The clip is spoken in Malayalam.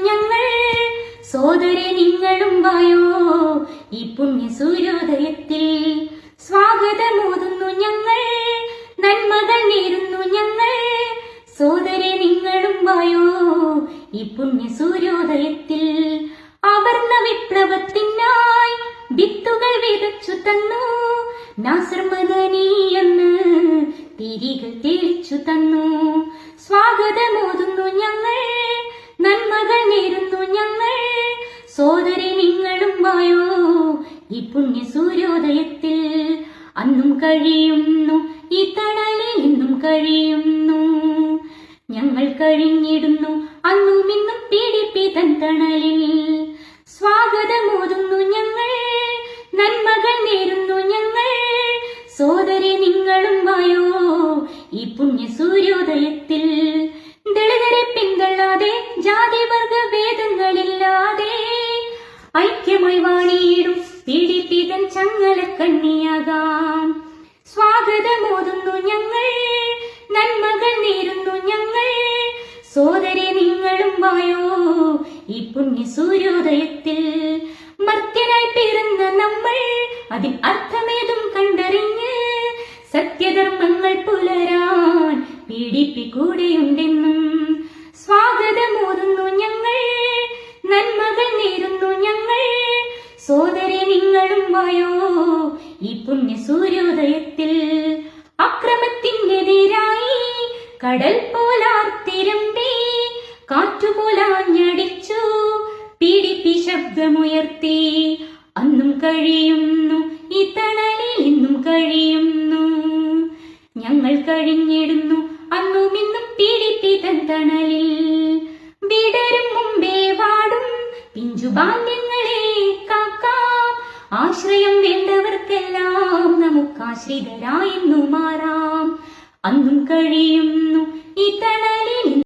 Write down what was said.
ഞങ്ങൾ. സോദരെ നിങ്ങളും വായോ ഈ പുണ്യ സൂര്യോദയത്തിൽ. സ്വാഗതമോതുന്നു ഞങ്ങൾ, നന്മകൾ നേരുന്നു ഞങ്ങൾ. സോദരെ നിങ്ങളും വായോ ഈ പുണ്യ സൂര്യോദയത്തിൽ. അവർണ്ണ വിപ്ലവത്തിനായി വിത്തുകൾ വിതച്ചു തന്നു. നാസർ മദനിയെന്ന് തിരികൾ തെളിച്ചു തന്നു. സ്വാഗതമോതുന്നു ഞങ്ങൾ, നന്മകൾ നേരുന്നു ഞങ്ങൾ. സോദരെ നിങ്ങളും വായോ ഈ പുണ്യ സൂര്യോദയത്തിൽ. അന്നും കഴിയുന്നു ഈ തണലിൽ ഇന്നും കഴിയുന്നു. ഞങ്ങൾ കഴിഞ്ഞിടുന്നു അന്നും ഇന്നും പീഡിപ്പിതൻ തണലിൽ. സ്വാഗതമോതുന്നു ഞങ്ങൾ, നന്മകൾ നേരുന്നു ഞങ്ങൾ. സോദരെ നിങ്ങളും വായോ ഈ പുണ്യ സൂര്യോദയത്തിൽ. ദളിതരെ പിന്തള്ളാതെ ജാതിവർഗ ഭേദങ്ങളില്ലാതെ ഐക്യമായി വാണിയിടും പീഡിപ്പിതൻ ചങ്ങലക്കണ്ണിയാകാം. സ്വാഗതമോതുന്നു ഞങ്ങൾ, നന്മകൾ നേരുന്നു ഞങ്ങൾ. സോദരെ നിങ്ങളും വായോ ഈ പുണ്യ സൂര്യോദയത്തിൽ. മർത്യനായി പിറന്ന നമ്മൾ അതിൽ അർത്ഥമേതും കണ്ടറിഞ്ഞ് സത്യധർമ്മങ്ങൾ പുലരാൻ പീഡിപ്പിക്കൂടെയുണ്ടെന്നും. സ്വാഗതമോതുന്നു ഞങ്ങൾ, നന്മകൾ നേരുന്നു ഞങ്ങൾ. സോദരെ നിങ്ങളും വായോ ഈ പുണ്യ സൂര്യോദയത്തിൽ. അക്രമത്തിനെതിരായി കടൽ പോലാർത്തിരമ്പി കാറ്റുപോലാഞ്ഞടിച്ചു പീഡിപ്പി ശബ്ദമുയർത്തി. അന്നും കഴിയുന്നു ഈ തണലിൽ ഇന്നും കഴിയുന്നു. ഞങ്ങൾ കഴിഞ്ഞിടുന്നു അന്നും ഇന്നും പീഡിപ്പിതൻ തണലിൽ. വിടരും മുമ്പേ വാടും പിഞ്ചുബാല്യങ്ങളെ കാക്കാം. ആശ്രയം വേണ്ടവർക്കെല്ലാം നമുക്കാശ്രിതരായെന്നു മാറാം. അന്നും കഴിയുന്നു ഈ തണലിൽ.